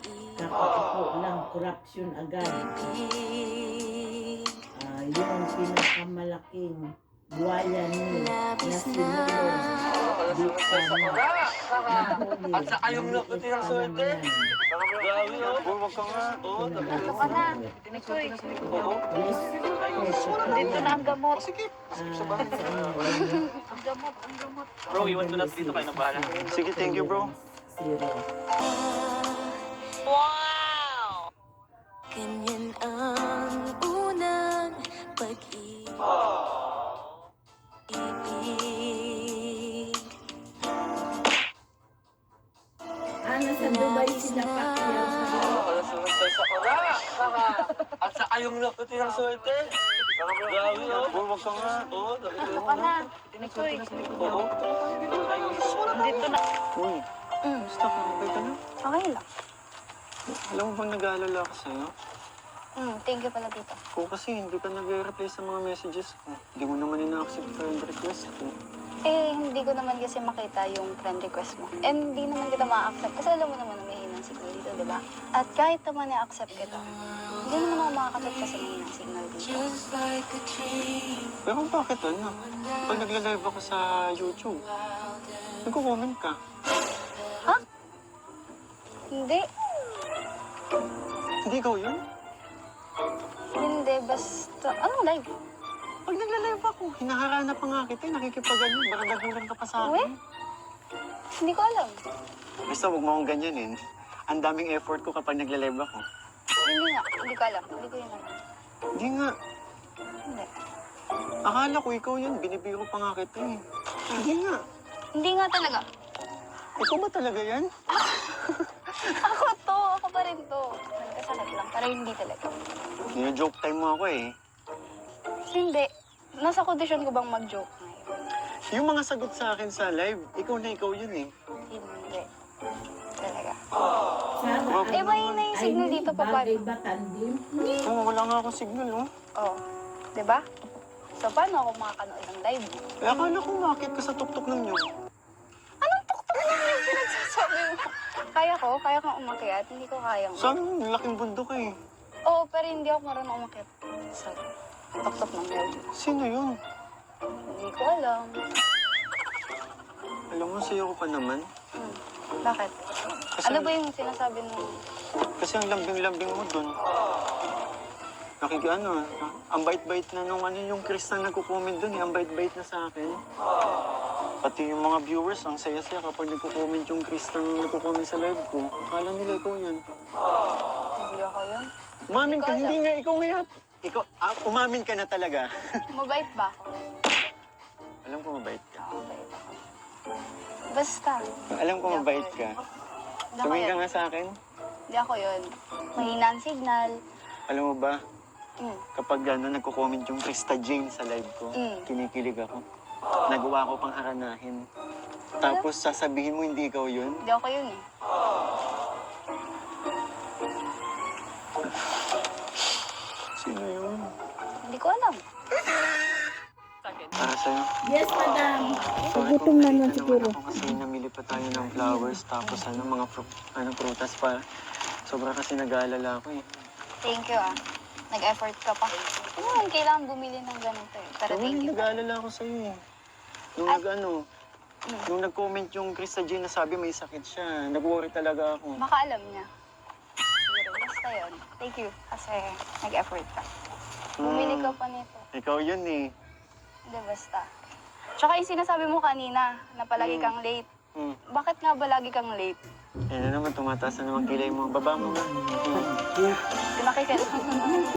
Nakaupo ng korupsyon agad. Yung pinakamalaking buwayan na sinulong di ka nahuli. At saka yung nakuti ng swerte. Grabe, oh. Huwag ka nga. Oo, Ito ka na. Nikoy. Dito na ang gamot. Sige. Ang gamot, ang gamot. Bro, iwan ko na dito kayo na bahala. Sige, thank you, bro. Wow! Ganyan ang unang pag-ibig. Nasa Dubai sila Pacquiao. Sunod tayo sa kora. At saka yung nakuti ng swerte. Grabe, oh. Huwag ka nga. Oo, Ito ka na. Nikoy. oo. Dito na. Uy, basta ka, okay ka na? Okay lang. Alam mo bang nag-aalala ako sa'yo? Thank you pala dito. Oo, kasi hindi ka nag-reply sa mga messages ko. Hindi mo naman ina-accept friend request ko. Eh, hindi ko naman kasi makita yung friend request mo. And hindi naman kita ma-accept kasi alam mo naman na may hinang signal dito, di ba? At kahit naman i-accept kita, hindi naman ako makakasot kasi may hinang signal dito. Pero bakit ano? Pag nagla-live ako sa YouTube, nagko-comment ka. Ha? Hindi. Hindi ikaw yun? Hindi, basta... Anong live? Pag nagla-live ako, hinaharana pa nga kita, nakikipag-ano, baka nagulang ka pa sa akin. Hindi ko alam. Basta huwag mo akong ganyanin. Ang daming effort ko kapag nagla-live ako. Hindi nga. Hindi ko alam. Hindi ko yun alam. Hindi nga. Hindi. Akala ko ikaw yun, binibiro pa nga kita eh. Hindi nga. Hindi nga talaga. Ikaw ba talaga yan? Ako to. Ako pa rin to. Nagkasakit lang. Pero hindi talaga. Nino-joke time mo ako eh. Hindi. Nasa kondisyon ko bang mag-joke ngayon? Yung mga sagot sa akin sa live, ikaw na ikaw yun eh. Hindi. Talaga. Sana Eh, mahina yung signal dito, bagay paano? ba tandim? Oo, wala nga akong signal oh. Oo. Diba? So, paano ako makakanood ng live mo? Eh, akala ko makit ka sa tuktok ng nyog. Anong tuktok lang yung pinagsasabi mo? Kaya kong umakyat. Hindi ko kayang... Saan yung laking bundok eh? Oo, pero hindi ako marunong umakyat. Sa tuktok ng live. Sino yun? Hindi ko alam. Alam mo, sa'yo ko pa naman. Bakit? Kasi, Ano ba yung sinasabi mo? Kasi ang lambing-lambing mo dun. Ang bait-bait na nung yung Chris na nagko-comment dun eh. Ang bait-bait na sa akin. Pati yung mga viewers, ang saya-saya kapag nagko-comment yung Chris na nagko-comment sa live ko. Akala nila ikaw yun. Hindi ako yun. Umamin ka, Hindi ko hindi nga ikaw ngayon. Ikaw, umamin ka na talaga. Mabait ba ako? Alam ko mabait ka. Mabait ako. Basta. Alam ko mabait ka. Hindi ako Tumingin ka yun. nga sa akin. Hindi ako yun. Mahina ang signal. Alam mo ba, Mm. kapag nagko-comment yung Krista Jane sa live ko, kinikilig ako. Nagawa ko pang haranahin. Tapos sasabihin mo hindi ikaw yun. Hindi ako yun eh. Sino yun? Hindi ko alam. Para sa'yo. Yes, madam. Sorry kung naman siguro. Ako kasi namili pa tayo ng flowers tapos mga prutas pa. Sobra kasi nag-aalala ako eh. Thank you ah. Nag-effort ka pa. Ano naman kailangan bumili ng ganito eh. Pero thank you. Nag-aalala ako sa'yo eh. Nung nung nag-comment yung Krista Jane na sabi may sakit siya, nag-worry talaga ako. Baka alam niya. Siguro, basta yun. Thank you. Kasi nag-effort ka. Bumili ka pa nito. Ikaw yun eh. Hindi, basta. Tsaka yung sinasabi mo kanina na palagi kang late. Bakit nga ba lagi kang late? Yan na naman, tumataas na naman kilay mo. Baba mo na. Pinakikita.